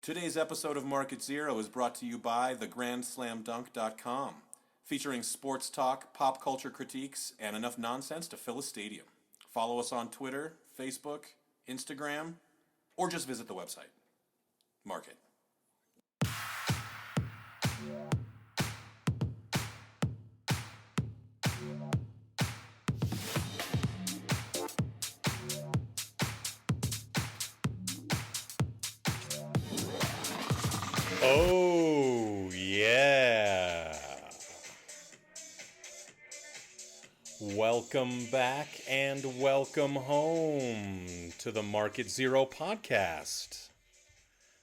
Today's episode of Market Zero is brought to you by thegrandslamdunk.com, featuring sports talk, pop culture critiques, and enough nonsense to fill a stadium. Follow us on Twitter, Facebook, Instagram, or just visit the website. Market. Oh, yeah. Welcome back and welcome home to the Market Zero podcast.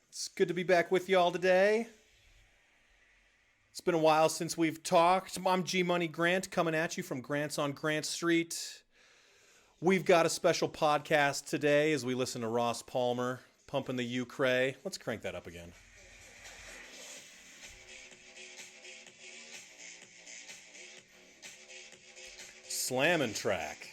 It's good to be back with y'all today. It's been a while since we've talked. I'm G Money Grant coming at you from Grant's on Grant Street. We've got a special podcast today as we listen to Ross Palmer pumping the U-Cray. Let's crank that up again. Slammin' track.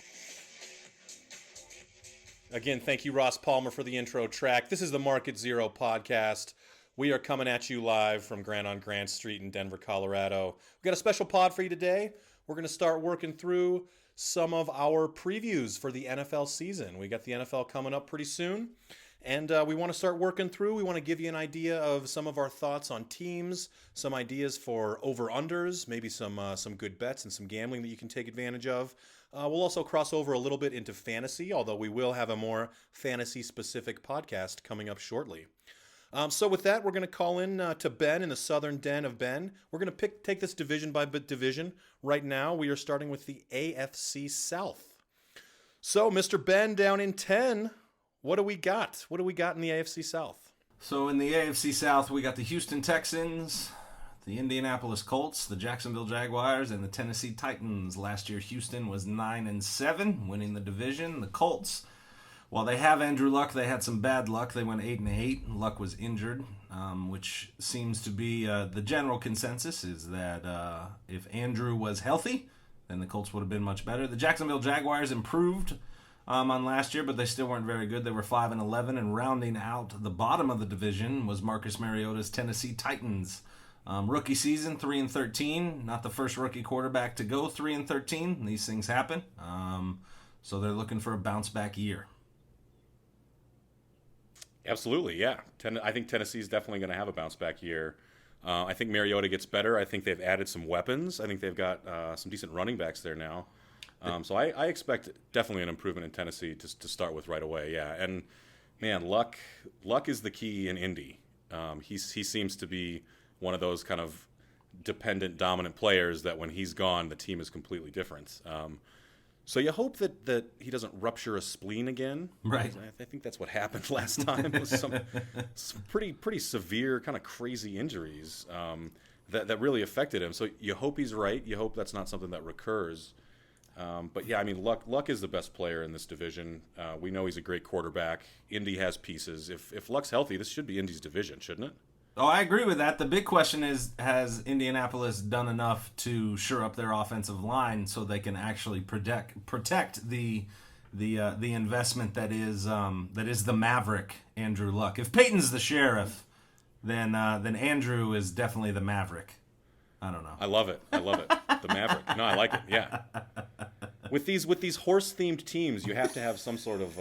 Again, thank you, Ross Palmer, for the intro track. This is the Market Zero podcast. We are coming at you live from Grant on Grant Street in Denver, Colorado. We've got a special pod for you today. We're going to start working through some of our previews for the NFL season. We got the NFL coming up pretty soon. And we want to start working through. We want to give you an idea of some of our thoughts on teams, some ideas for over-unders, maybe some good bets and some gambling that you can take advantage of. We'll also cross over a little bit into fantasy, although we will have a more fantasy-specific podcast coming up shortly. So with that, we're going to call in to Ben in the southern den of Ben. We're going to take this division by division. Right now, we are starting with the AFC South. So, Mr. Ben down in 10... What do we got? What do we got in the AFC South? So in the AFC South, we got the Houston Texans, the Indianapolis Colts, the Jacksonville Jaguars, and the Tennessee Titans. Last year, Houston was 9-7, winning the division. The Colts, while they have Andrew Luck, they had some bad luck. They went 8-8. Luck was injured, which seems to be the general consensus is that if Andrew was healthy, then the Colts would have been much better. The Jacksonville Jaguars improved on last year, but they still weren't very good. They were 5-11, and rounding out the bottom of the division was Marcus Mariota's Tennessee Titans. Rookie season, 3-13. Not the first rookie quarterback to go 3-13. These things happen. So they're looking for a bounce back year. Absolutely, yeah. I think Tennessee's definitely going to have a bounce back year. I think Mariota gets better. I think they've added some weapons. I think they've got some decent running backs there now. So I expect definitely an improvement in Tennessee to start with right away, yeah. And, man, Luck is the key in Indy. He seems to be one of those kind of dependent, dominant players that when he's gone, the team is completely different. So you hope that he doesn't rupture a spleen again. Right. I think that's what happened last time. It was some pretty severe, kind of crazy injuries that really affected him. So you hope he's right. You hope that's not something that recurs. But yeah, I mean, Luck is the best player in this division. We know he's a great quarterback. Indy has pieces. If Luck's healthy, this should be Indy's division, shouldn't it? Oh, I agree with that. The big question is, has Indianapolis done enough to shore up their offensive line so they can actually protect the investment that is the Maverick, Andrew Luck? If Peyton's the sheriff, then Andrew is definitely the Maverick. I don't know. I love it. The Maverick. No, I like it. Yeah. With these horse-themed teams, you have to have some sort of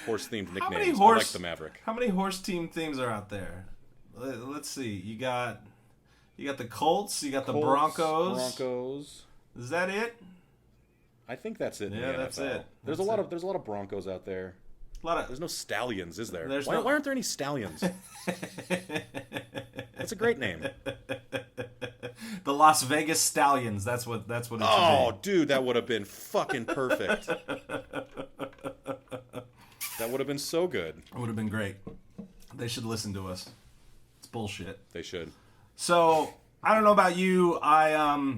horse-themed nicknames. I like the Maverick. How many horse-themed teams are out there? Let's see. You got the Colts. You got the Broncos. Is that it? I think that's it. Yeah, that's it. There's a lot of Broncos out there. There's no stallions, is there? Why aren't there any stallions? That's a great name. The Las Vegas Stallions. That's what it should be. Oh, dude, that would have been fucking perfect. That would have been so good. It would have been great. They should listen to us. It's bullshit. They should. So, I don't know about you. I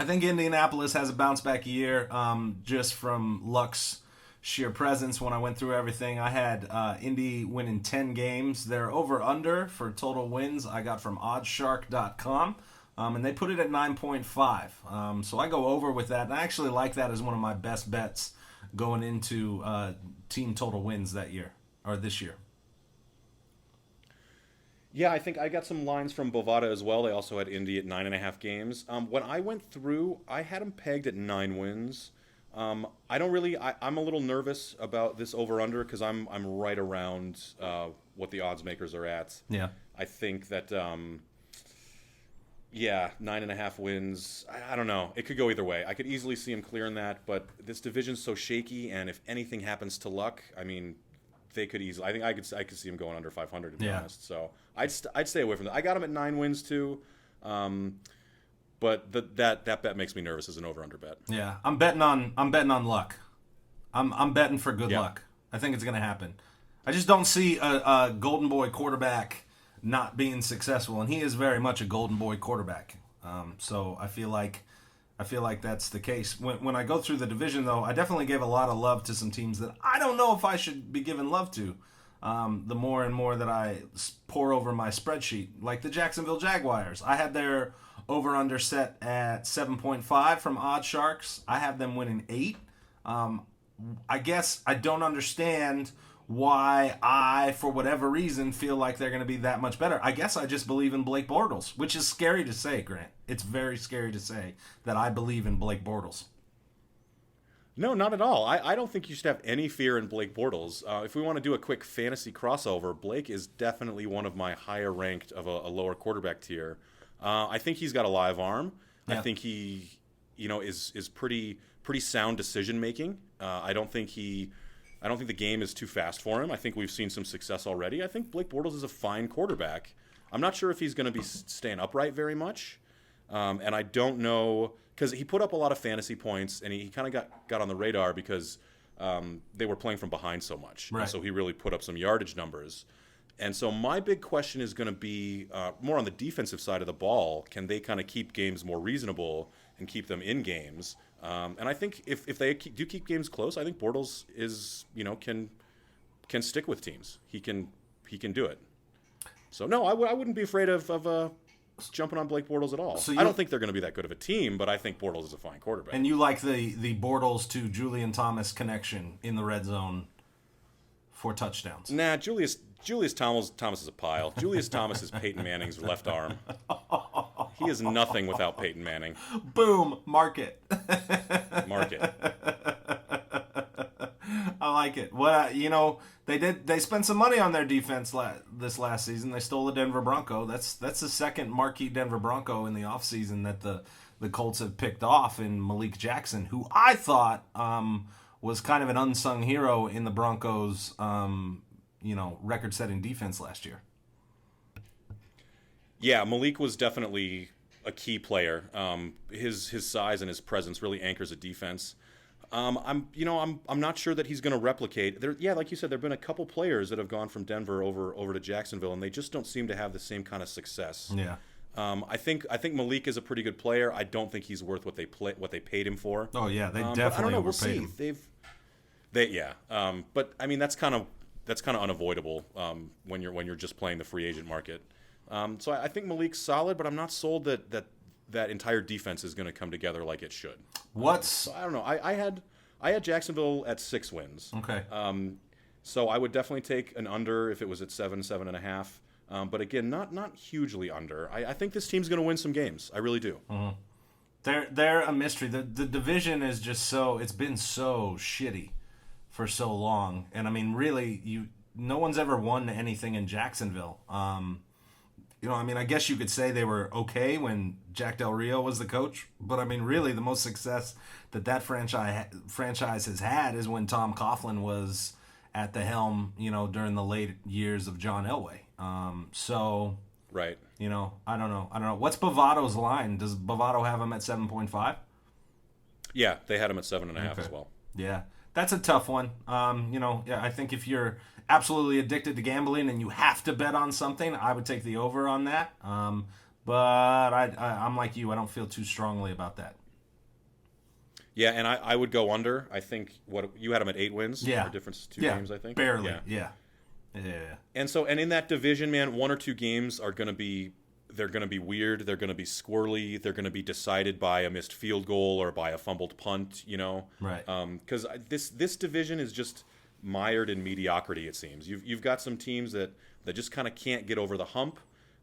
think Indianapolis has a bounce back year just from Luck's sheer presence. When I went through everything, I had Indy winning 10 games. Their over-under for total wins I got from oddshark.com. And they put it at 9.5. So I go over with that. And I actually like that as one of my best bets going into team total wins that year, or this year. Yeah, I think I got some lines from Bovada as well. They also had Indy at 9.5 games. When I went through, I had him pegged at 9 wins. I don't really. I'm a little nervous about this over under because I'm right around what the odds makers are at. Yeah. I think that yeah, 9.5 wins. I don't know. It could go either way. I could easily see him clearing that, but this division's so shaky, and if anything happens to luck, I mean, they could easily. I think I could see him going under 500 to be honest. So I'd stay away from that. I got him at 9 wins too, but that bet makes me nervous as an over under bet. Yeah, I'm betting on luck. I'm betting for good luck. I think it's going to happen. I just don't see a Golden Boy quarterback not being successful, and he is very much a Golden Boy quarterback. So I feel like that's the case. When I go through the division, though, I definitely gave a lot of love to some teams that I don't know if I should be giving love to. The more and more that I pour over my spreadsheet, like the Jacksonville Jaguars, I had their over/under set at 7.5 from Odd Sharks. I have them winning 8. I guess I don't understand why I, for whatever reason, feel like they're going to be that much better. I guess I just believe in Blake Bortles, which is scary to say, Grant. It's very scary to say that I believe in Blake Bortles. No, not at all. I don't think you should have any fear in Blake Bortles. If we want to do a quick fantasy crossover, Blake is definitely one of my higher ranked of a lower quarterback tier. I think he's got a live arm. Yeah. I think he, is pretty sound decision making. I don't think the game is too fast for him. I think we've seen some success already. I think Blake Bortles is a fine quarterback. I'm not sure if he's going to be staying upright very much. And I don't know, because he put up a lot of fantasy points, and he kind of got on the radar because they were playing from behind so much. Right. And so he really put up some yardage numbers. And so my big question is going to be more on the defensive side of the ball. Can they kind of keep games more reasonable and keep them in games? And I think if they do keep games close, I think Bortles is can stick with teams. He can do it. So no, I wouldn't be afraid of jumping on Blake Bortles at all. So I don't think they're going to be that good of a team, but I think Bortles is a fine quarterback. And you like the Bortles to Julian Thomas connection in the red zone for touchdowns? Nah, Julius Thomas is a pile. Julius Thomas is Peyton Manning's left arm. He is nothing without Peyton Manning. Boom, mark it. Mark it. I like it. What they spent some money on their defense this last season. They stole the Denver Bronco. That's the second marquee Denver Bronco in the offseason that the Colts have picked off in Malik Jackson, who I thought was kind of an unsung hero in the Broncos record-setting defense last year. Yeah, Malik was definitely a key player. His size and his presence really anchors a defense. I'm not sure that he's going to replicate. Like you said, there've been a couple players that have gone from Denver over to Jacksonville, and they just don't seem to have the same kind of success. Yeah. I think Malik is a pretty good player. I don't think he's worth what they paid him for. Oh yeah, they definitely overpaid him. But I mean that's kind of unavoidable when you're just playing the free agent market. So I think Malik's solid, but I'm not sold that entire defense is going to come together like it should. So I don't know. I had Jacksonville at 6 wins. Okay. So I would definitely take an under if it was at 7.5. But again, not hugely under. I think this team's going to win some games. I really do. Mm-hmm. They're a mystery. The division is just it's been so shitty for so long, and I mean, really, no one's ever won anything in Jacksonville. I guess you could say they were okay when Jack Del Rio was the coach, but I mean, really, the most success that franchise has had is when Tom Coughlin was at the helm, during the late years of John Elway. Right. I don't know. What's Bavado's line? Does Bavado have him at 7.5? Yeah, they had him at 7.5 as well. Yeah, that's a tough one. I think if you're absolutely addicted to gambling and you have to bet on something, I would take the over on that. But I'm like you. I don't feel too strongly about that. Yeah, and I would go under. I think you had him at 8 wins. Yeah. Our difference is 2 games, I think. Barely. Yeah. And in that division, man, 1 or 2 games are going to be weird. They're going to be squirrely. They're going to be decided by a missed field goal or by a fumbled punt, Right. Because this division is just mired in mediocrity, it seems. You've got some teams that just kind of can't get over the hump.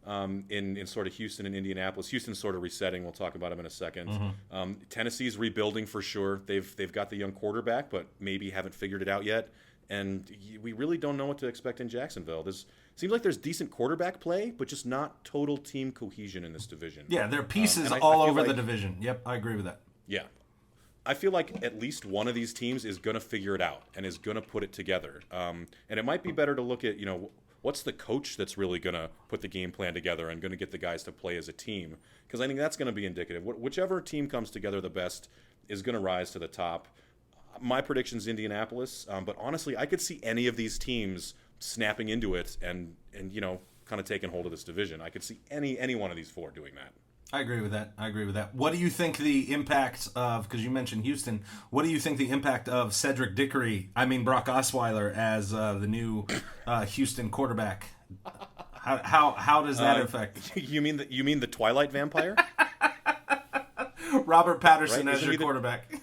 in sort of Houston and Indianapolis. Houston's sort of resetting. We'll talk about them in a second. Tennessee's rebuilding for sure. They've got the young quarterback, but maybe haven't figured it out yet. And we really don't know what to expect in Jacksonville. Seems like there's decent quarterback play, but just not total team cohesion in this division. Yeah, there are pieces all over the division. Yep, I agree with that. Yeah. I feel like at least one of these teams is going to figure it out and is going to put it together. And it might be better to look at, what's the coach that's really going to put the game plan together and going to get the guys to play as a team? Because I think that's going to be indicative. Whichever team comes together the best is going to rise to the top. My prediction is Indianapolis, but honestly, I could see any of these teams snapping into it and kind of taking hold of this division. I could see any one of these four doing that. I agree with that. What do you think the impact of, because you mentioned Houston, what do you think the impact of Brock Osweiler as the new Houston quarterback? How does that affect? You mean the Twilight Vampire? Robert Patterson as your quarterback.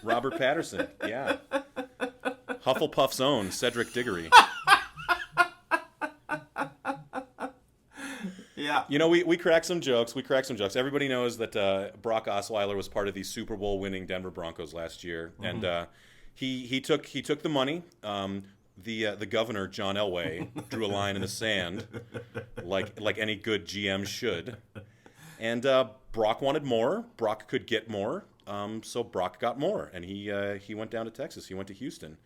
Robert Patterson, yeah. Hufflepuff's own Cedric Diggory. Yeah. We crack some jokes. Everybody knows that Brock Osweiler was part of the Super Bowl winning Denver Broncos last year, and he took the money. The governor, John Elway, drew a line in the sand, like any good GM should. And Brock wanted more. Brock could get more. So Brock got more, and he went down to Texas. He went to Houston.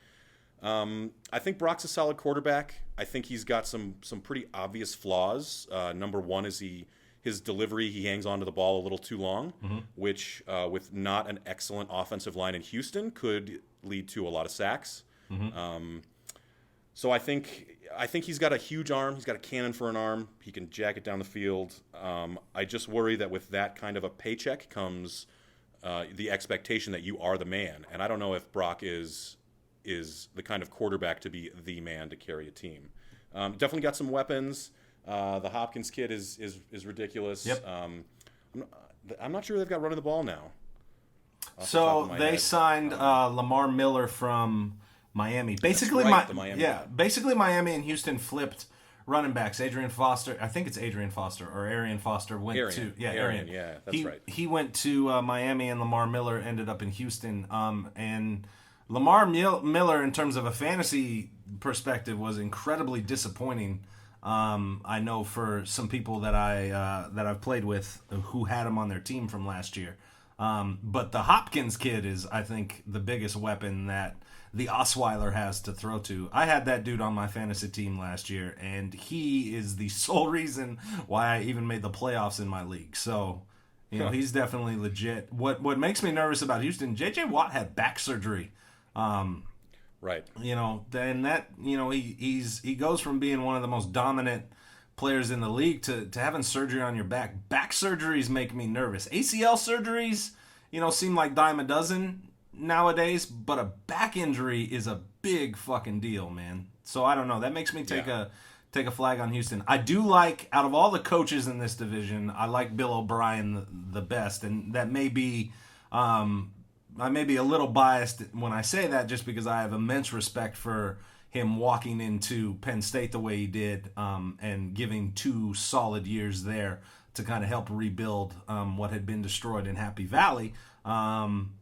I think Brock's a solid quarterback. I think he's got some pretty obvious flaws. Number one is his delivery. He hangs onto the ball a little too long, which with not an excellent offensive line in Houston could lead to a lot of sacks. So I think he's got a huge arm. He's got a cannon for an arm. He can jack it down the field. I just worry that with that kind of a paycheck comes the expectation that you are the man. And I don't know if Brock is the kind of quarterback to be the man to carry a team. Definitely got some weapons. The Hopkins kid is ridiculous. Yep. I'm not sure they've got running the ball now. So they signed Lamar Miller from Miami. Basically, the Miami guy. Basically Miami and Houston flipped running backs. Adrian Foster, I think it's Adrian Foster or Arian Foster went to Arian. Yeah, that's right. He went to Miami, and Lamar Miller ended up in Houston. And Lamar Miller, in terms of a fantasy perspective, was incredibly disappointing. I know for some people that I've played with who had him on their team from last year. But the Hopkins kid is, I think, the biggest weapon that the Osweiler has to throw to. I had that dude on my fantasy team last year, and he is the sole reason why I even made the playoffs in my league. So, he's definitely legit. What makes me nervous about Houston, J.J. Watt had back surgery. Right. Then that, he goes from being one of the most dominant players in the league to having surgery on your back. Back surgeries make me nervous. ACL surgeries, seem like dime a dozen nowadays, but a back injury is a big fucking deal, man. So I don't know. That makes me take a flag on Houston. I do like, out of all the coaches in this division, I like Bill O'Brien the best, and that may be I may be a little biased when I say that, just because I have immense respect for him walking into Penn State the way he did, and giving 2 solid years there to kind of help rebuild what had been destroyed in Happy Valley. But I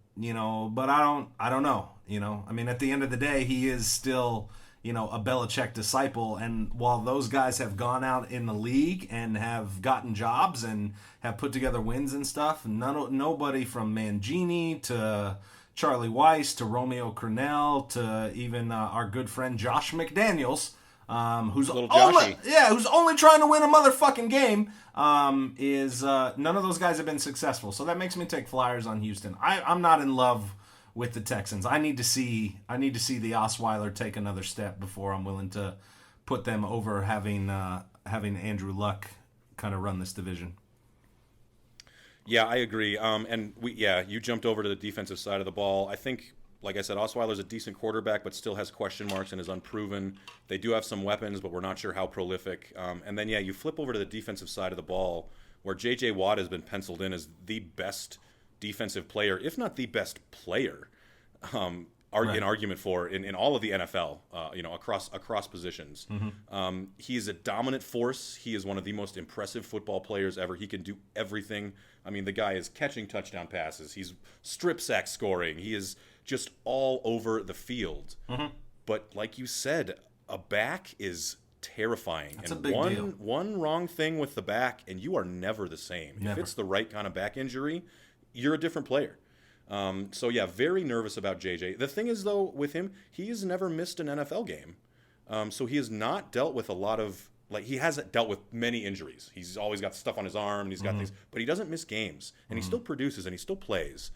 don't know. At the end of the day, he is still, a Belichick disciple. And while those guys have gone out in the league and have gotten jobs and have put together wins and stuff, nobody from Mangini to Charlie Weiss to Romeo Crennel to even our good friend Josh McDaniels, who's only trying to win a motherfucking game, is none of those guys have been successful. So that makes me take flyers on Houston. I'm not in love with the Texans. I need to see the Osweiler take another step before I'm willing to put them over having Andrew Luck kind of run this division. Yeah, I agree. You jumped over to the defensive side of the ball. I think, like I said, Osweiler's a decent quarterback, but still has question marks and is unproven. They do have some weapons, but we're not sure how prolific. And then, you flip over to the defensive side of the ball, where J.J. Watt has been penciled in as the best defensive player, if not the best player. an argument for in all of the NFL, across positions. He is a dominant force. He is one of the most impressive football players ever. He can do everything. I mean, the guy is catching touchdown passes. He's strip sack scoring. He is just all over the field. But like you said, a back is terrifying. That's and a big deal. One wrong thing with the back, and you are never the same. Never. If it's the right kind of back injury, you're a different player. So yeah, very nervous about JJ. The thing is, though, with him, he has never missed an NFL game. So he has not dealt with a lot of, he hasn't dealt with many injuries. He's always got stuff on his arm, and he's got things, but he doesn't miss games, and he still produces, and he still plays.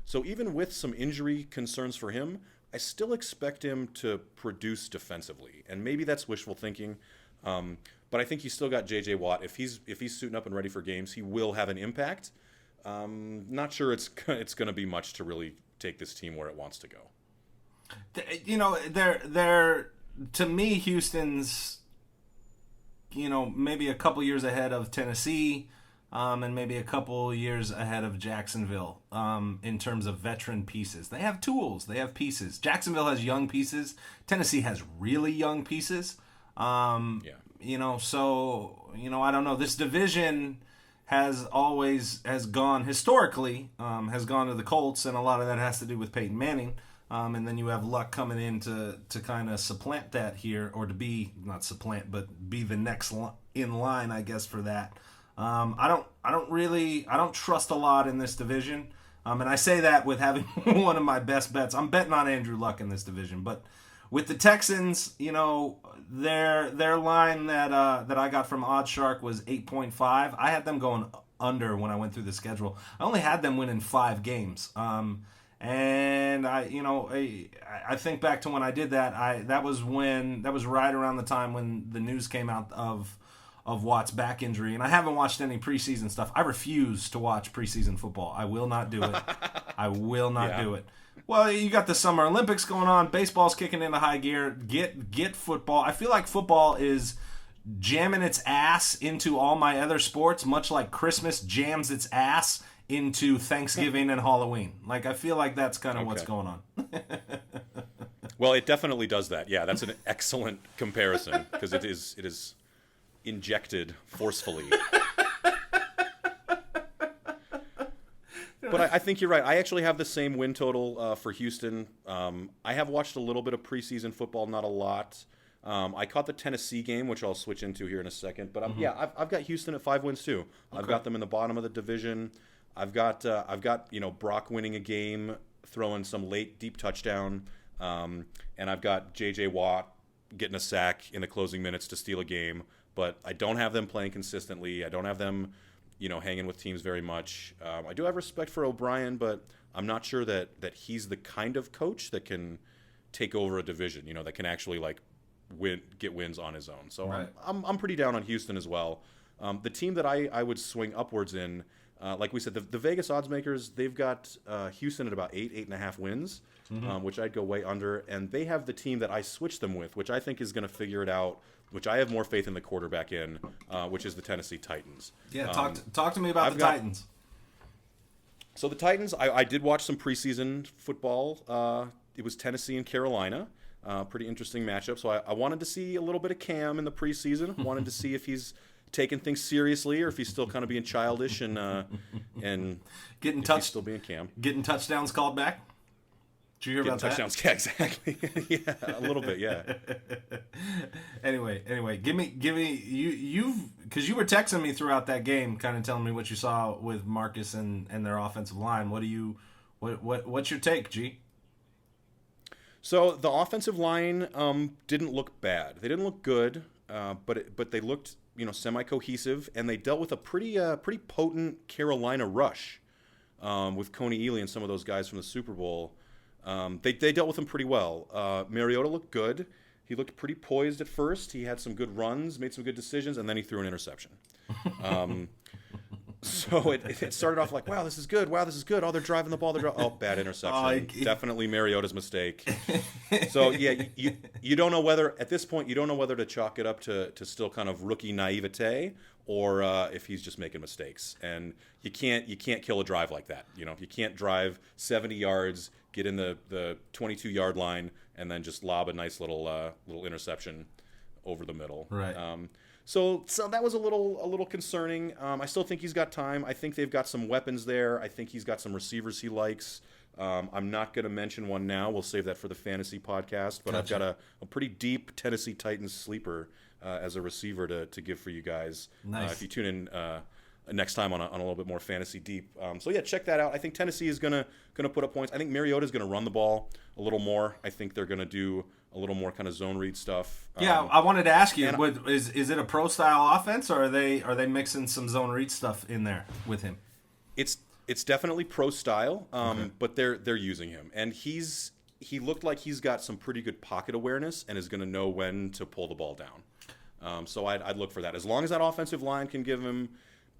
So even with some injury concerns for him, I still expect him to produce defensively, and maybe that's wishful thinking. But I think he's still got JJ Watt. If he's suiting up and ready for games, he will have an impact. Not sure it's going to be much to really take this team where it wants to go. They're to me, Houston's, maybe a couple years ahead of Tennessee, and maybe a couple years ahead of Jacksonville, in terms of veteran pieces. They have tools. They have pieces. Jacksonville has young pieces. Tennessee has really young pieces. So, I don't know. This division has gone historically to the Colts, and a lot of that has to do with Peyton Manning. And then you have Luck coming in to kind of supplant that here, or to be not supplant, but be the next in line, I guess, for that. I don't trust a lot in this division, and I say that with having one of my best bets. I'm betting on Andrew Luck in this division, but with the Texans, their line that I got from OddsShark was 8.5. I had them going under when I went through the schedule. I only had them winning 5 games. And I think back to when I did that. That was right around the time when the news came out of Watt's back injury, and I haven't watched any preseason stuff. I refuse to watch preseason football. I will not do it. I will not do it. Well, you got the Summer Olympics going on. Baseball's kicking into high gear. Get football. I feel like football is jamming its ass into all my other sports, much like Christmas jams its ass into Thanksgiving and Halloween. I feel like that's kind of what's going on. Well, it definitely does that. Yeah, that's an excellent comparison, because it is injected forcefully. But I think you're right. I actually have the same win total for Houston. I have watched a little bit of preseason football, not a lot. I caught the Tennessee game, which I'll switch into here in a second. But I've got Houston at 5 wins too. Okay. I've got them in the bottom of the division. I've got Brock winning a game, throwing some late deep touchdown, and I've got JJ Watt getting a sack in the closing minutes to steal a game. But I don't have them playing consistently. I don't have them, hanging with teams very much. I do have respect for O'Brien, but I'm not sure that he's the kind of coach that can take over a division. That can actually get wins on his own. So right. I'm pretty down on Houston as well. The team that I would swing upwards in, like we said, the Vegas odds makers, they've got Houston at about 8.5 wins, which I'd go way under. And they have the team that I switched them with, which I think is going to figure it out, which I have more faith in the quarterback in, which is the Tennessee Titans. Yeah, talk to me about the Titans. So the Titans, I did watch some preseason football. It was Tennessee and Carolina. Pretty interesting matchup. So I wanted to see a little bit of Cam in the preseason. Wanted to see if he's taking things seriously or if he's still kind of being childish and still being Cam. Getting touchdowns called back. Did you hear about touchdowns? That? Yeah, exactly. Yeah, a little bit. Yeah. Anyway, give me you've because you were texting me throughout that game, kind of telling me what you saw with Marcus and their offensive line. What's your take, G? So the offensive line didn't look bad. They didn't look good, but they looked semi-cohesive, and they dealt with a pretty potent Carolina rush with Coney Ealy and some of those guys from the Super Bowl. They dealt with him pretty well. Mariota looked good. He looked pretty poised at first. He had some good runs, made some good decisions, and then he threw an interception. So it started off like, wow, this is good. Wow, this is good. Oh, they're driving the ball. Oh, bad interception. Definitely Mariota's mistake. So, yeah, you don't know whether, at this point, you don't know whether to chalk it up to still kind of rookie naivete or if he's just making mistakes. And you can't kill a drive like that. You can't drive 70 yards, get in the 22-yard line, and then just lob a nice little interception over the middle. Right. So that was a little concerning. I still think he's got time. I think they've got some weapons there. I think he's got some receivers he likes. I'm not going to mention one now. We'll save that for the fantasy podcast. But Gotcha. I've got a pretty deep Tennessee Titans sleeper as a receiver to give for you guys. Nice. If you tune in next time on a little bit more fantasy deep. So yeah, check that out. I think Tennessee is gonna put up points. I think Mariota is gonna run the ball a little more. I think they're gonna do a little more kind of zone read stuff. Yeah, I wanted to ask you, is it a pro style offense, or are they mixing some zone read stuff in there with him? It's definitely pro style, Okay. but they're using him, and he looked like he's got some pretty good pocket awareness and is going to know when to pull the ball down. So I'd look for that. As long as that offensive line can give him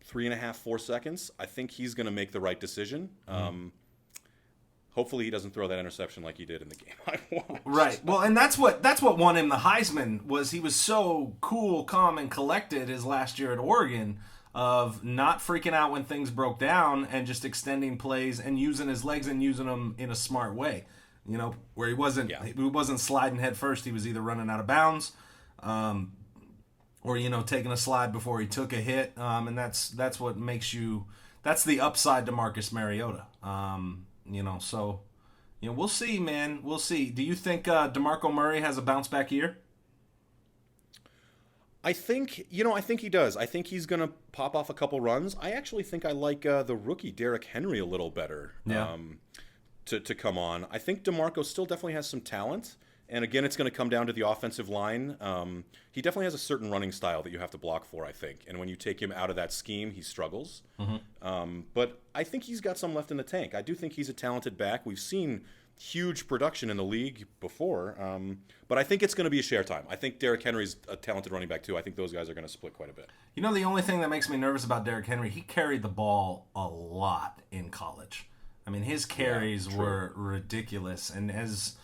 3.5, 4 seconds, I think he's going to make the right decision. Hopefully he doesn't throw that interception like he did in the game I watched. Right. Well, and that's what won him the Heisman. Was he was so cool, calm, and collected his last year at Oregon, of not freaking out when things broke down and just extending plays and using his legs and using them in a smart way. Where he wasn't sliding head first. He was either running out of bounds, or taking a slide before he took a hit. And that's what makes you. That's the upside to Marcus Mariota. So we'll see, man. We'll see. Do you think DeMarco Murray has a bounce back year? I think he does. I think he's going to pop off a couple runs. I actually think I like the rookie Derrick Henry a little better to come on. I think DeMarco still definitely has some talent. And again, it's going to come down to the offensive line. He definitely has a certain running style that you have to block for, I think. And when you take him out of that scheme, he struggles. But I think he's got some left in the tank. I do think he's a talented back. We've seen huge production in the league before. But I think it's going to be a share time. I think Derrick Henry's a talented running back, too. I think those guys are going to split quite a bit. The only thing that makes me nervous about Derrick Henry, he carried the ball a lot in college. I mean, his carries were ridiculous. And as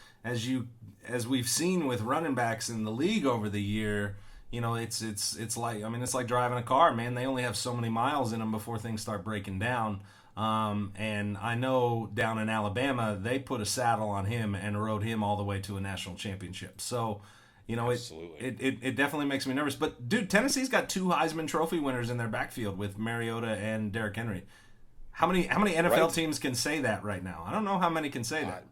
we've seen with running backs in the league over the year, it's like driving a car, man. They only have so many miles in them before things start breaking down. And I know down in Alabama, they put a saddle on him and rode him all the way to a national championship. So, it definitely makes me nervous. But dude, Tennessee's got 2 Heisman Trophy winners in their backfield with Mariota and Derrick Henry. How many NFL teams can say that right now? I don't know how many can say that.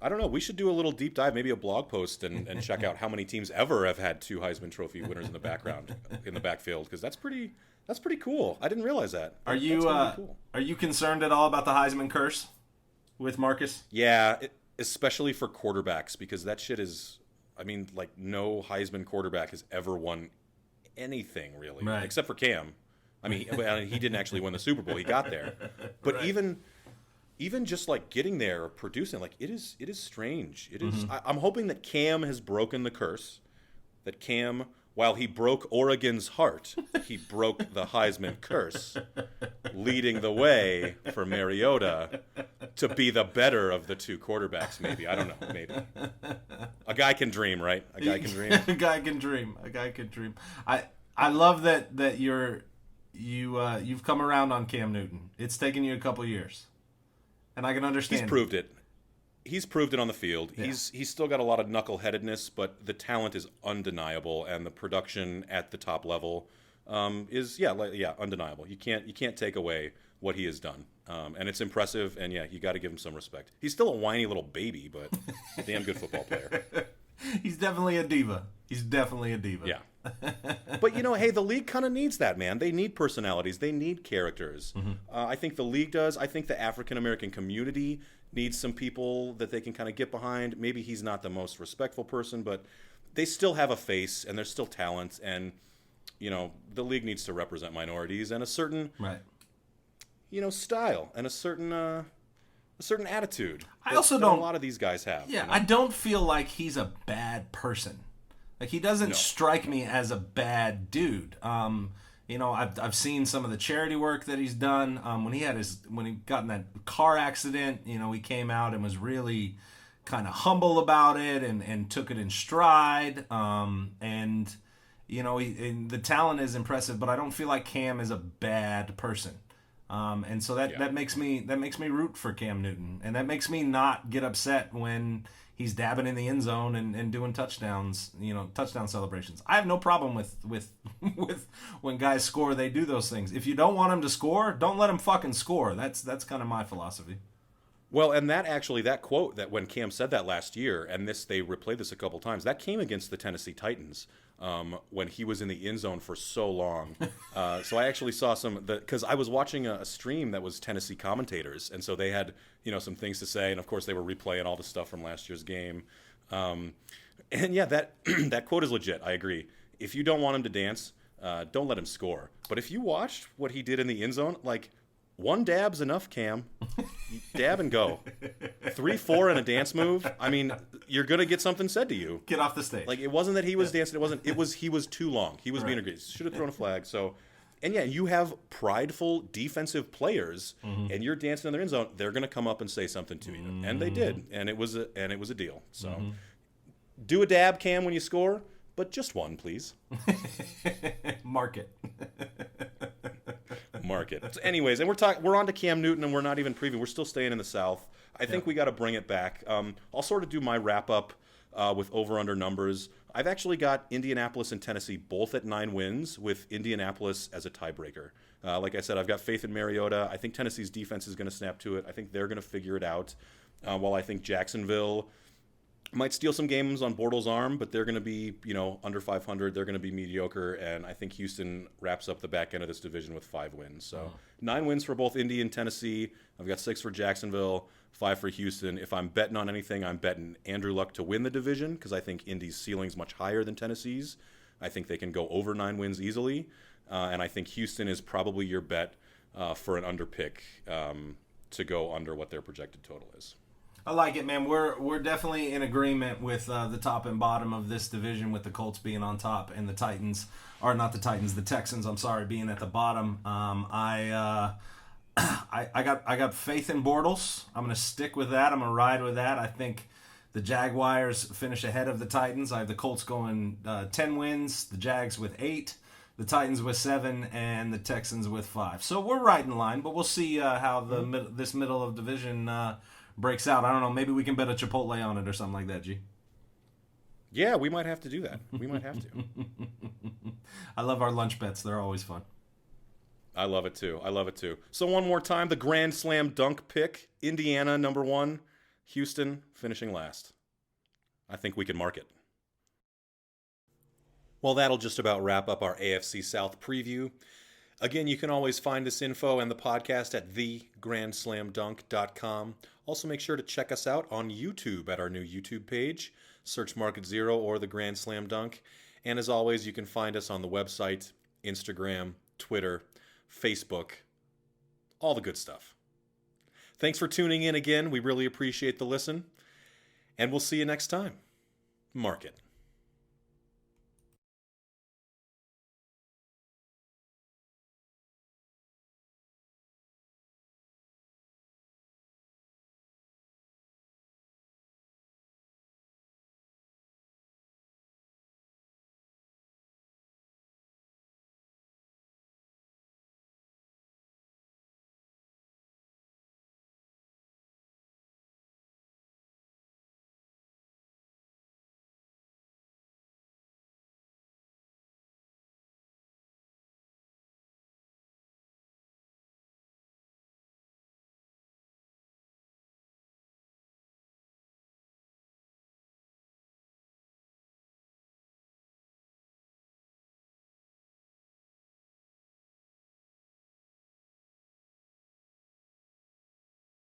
I don't know. We should do a little deep dive, maybe a blog post, and check out how many teams ever have had 2 Heisman Trophy winners in the backfield, because that's pretty cool. I didn't realize that. Are you concerned at all about the Heisman curse with Marcus? Yeah, especially for quarterbacks, because that shit is. No Heisman quarterback has ever won anything really, right, except for Cam. He didn't actually win the Super Bowl. He got there, but right. Even just like getting there, producing, like it is strange. It is. I'm hoping that Cam has broken the curse. That Cam, while he broke Oregon's heart, he broke the Heisman curse, leading the way for Mariota to be the better of the 2 quarterbacks. Maybe, I don't know. Maybe a guy can dream, right? A guy can dream. A guy can dream. A guy can dream. I love that you've come around on Cam Newton. It's taken you a couple years. And I can understand. He's proved it. He's proved it on the field. Yeah. He's still got a lot of knuckleheadedness, but the talent is undeniable, and the production at the top level is undeniable. You can't take away what he has done, and it's impressive. And you got to give him some respect. He's still a whiny little baby, but a damn good football player. He's definitely a diva. Yeah. But, hey, the league kind of needs that, man. They need personalities. They need characters. I think the league does. I think the African-American community needs some people that they can kind of get behind. Maybe he's not the most respectful person, but they still have a face, and there's still talent. And, the league needs to represent minorities and a certain, style and a certain attitude. I also don't. A lot of these guys have. Yeah, I don't feel like he's a bad person. Like, he doesn't strike me as a bad dude. I've seen some of the charity work that he's done. When he got in that car accident, he came out and was really kind of humble about it and took it in stride. And the talent is impressive, but I don't feel like Cam is a bad person. And so that makes me root for Cam Newton, and that makes me not get upset when he's dabbing in the end zone and doing touchdowns, touchdown celebrations. I have no problem with when guys score, they do those things. If you don't want him to score, don't let him fucking score. That's kind of my philosophy. Well, and that quote that when Cam said that last year, and they replayed this a couple times, that came against the Tennessee Titans when he was in the end zone for so long. So I actually saw because I was watching a stream that was Tennessee commentators, and so they had some things to say, and of course they were replaying all the stuff from last year's game. And yeah, that that quote is legit. I agree. If you don't want him to dance, don't let him score. But if you watched what he did in the end zone, like, one dab's enough, Cam. Dab and go. 3-4 and a dance move. I mean, you're gonna get something said to you. Get off the stage. Like, it wasn't that he was dancing. He was too long. He was being aggressive. Should have thrown a flag. So, and yeah, you have prideful defensive players, and you're dancing in their end zone. They're gonna come up and say something to you, and they did, and it was a deal. So, do a dab, Cam, when you score, but just one, please. Mark it. Market. So anyways, and we're on to Cam Newton, and we're not even previewing. We're still staying in the South. I think we got to bring it back. I'll sort of do my wrap up with over/under numbers. I've actually got Indianapolis and Tennessee both at 9 wins, with Indianapolis as a tiebreaker. Like I said, I've got faith in Mariota. I think Tennessee's defense is going to snap to it. I think they're going to figure it out. While I think Jacksonville might steal some games on Bortles' arm, but they're going to be, under 500. They're going to be mediocre, and I think Houston wraps up the back end of this division with 5 wins. So 9 wins for both Indy and Tennessee. I've got 6 for Jacksonville, 5 for Houston. If I'm betting on anything, I'm betting Andrew Luck to win the division, because I think Indy's ceiling's much higher than Tennessee's. I think they can go over 9 wins easily, and I think Houston is probably your bet for an under pick to go under what their projected total is. I like it, man. We're definitely in agreement with the top and bottom of this division, with the Colts being on top and the the Texans, I'm sorry, being at the bottom. I got faith in Bortles. I'm going to stick with that. I'm going to ride with that. I think the Jaguars finish ahead of the Titans. I have the Colts going 10 wins, the Jags with 8, the Titans with 7, and the Texans with 5. So we're right in line, but we'll see how this middle of division breaks out. I don't know. Maybe we can bet a Chipotle on it or something like that, G. Yeah, we might have to do that. We might have to. I love our lunch bets. They're always fun. I love it too. So one more time, the Grand Slam dunk pick. Indiana, number 1. Houston, finishing last. I think we can mark it. Well, that'll just about wrap up our AFC South preview. Again, you can always find this info and the podcast at thegrandslamdunk.com. Also, make sure to check us out on YouTube at our new YouTube page. Search Market Zero or the Grand Slam Dunk. And as always, you can find us on the website, Instagram, Twitter, Facebook, all the good stuff. Thanks for tuning in again. We really appreciate the listen. And we'll see you next time. Mark it.